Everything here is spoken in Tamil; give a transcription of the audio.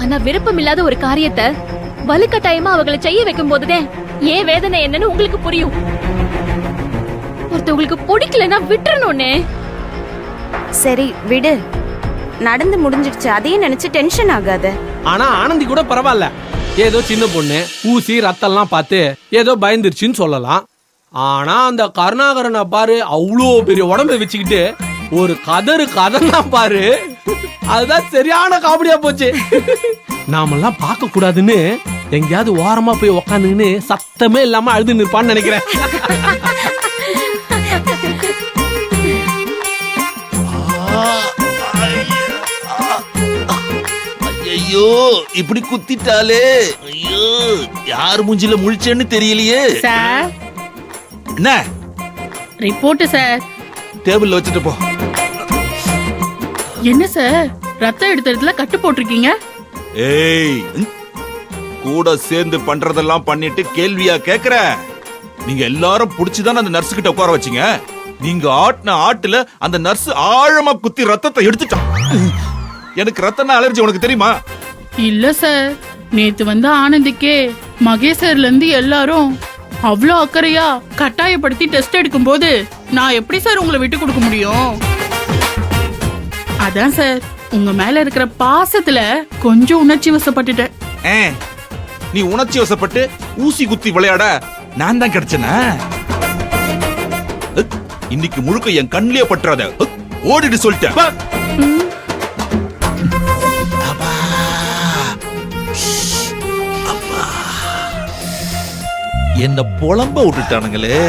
ஆனா விருப்பம் இல்லாத ஒரு காரியத்தை வலுக்கட்டாயமா அவங்களை செய்ய வைக்கும் போதுதான் ஏன் வேதனை என்னன்னு உங்களுக்கு புரியும். ஒருத்தவங்களுக்கு பிடிக்கலன்னா விட்டுறணும்னே. சரி விடு, நடந்து முடிஞ்சிடுச்சு, அதையும் நினைச்சு டென்ஷன் ஆகாத. ஆனா ஆனந்தி கூட பரவாயில்ல, ஏதோ சின்ன பொண்ணு ஊசி ரத்தம்லாம் பார்த்து ஏதோ பயந்துருச்சுன்னு சொல்லலாம். ஆனா அந்த கருணாகரனை பாரு, அவ்வளோ பெரிய உடம்பை வச்சுக்கிட்டு ஒரு கததான் பாரு, அதுதான் சரியான காமெடியா போச்சு. நாமெல்லாம் பார்க்க கூடாதுன்னு எங்கேயாவது ஓரமா போய் உக்காந்துன்னு சத்தமே இல்லாம அழுது நிற்பான்னு நினைக்கிறேன். ஐயோ இப்படி குத்திட்டாலே, ஐயோ யார் மூஞ்சில முழிச்சேன்னு தெரியலையே. சார் என்ன ரிப்போர்ட் சார்? டேபிள்ல வச்சுட்டு போ. என்ன சார் ரத்தம் எடுத்த இடத்துல கட்டு போட்டிருக்கீங்க? ஏய், கூட சேர்ந்து பண்றதெல்லாம் பண்ணிட்டு கேள்வியா கேக்குற? நீங்க எல்லாரும் புடிச்சுதான் அந்த நர்ஸ் கிட்ட உட்கார வச்சீங்க. நீங்க ஆட்டின ஆட்டுல அந்த நர்ஸ் ஆழமா குத்தி ரத்தத்தை எடுத்துட்டான். எனக்கு ரத்தம்னா அலர்ஜி, உனக்கு தெரியுமா? இல்ல சார், நேத்து வந்து ஆனந்திக்கே மகேசர்ல இருந்து எல்லாரும் அவ்வளோ அக்கறையா கட்டாயப்படுத்தி டெஸ்ட் எடுக்கும் போது நான் எப்படி சார் உங்களை விட்டு கொடுக்க முடியும்? அதான் சார் உங்க மேல இருக்கிற பாசத்துல கொஞ்சம் உணர்ச்சி வசப்பட்டுட்டேன். நீ உணர்ச்சி வசப்பட்டு ஊசி குத்தி விளையாட நான் தான் கிடைச்சனா? இன்னைக்கு முழுக்க என் கண்ணிலே பற்றாத, ஓடிட்டு சொல்லிட்டேன். என்ன புலம்ப விட்டுட்டானுங்களே.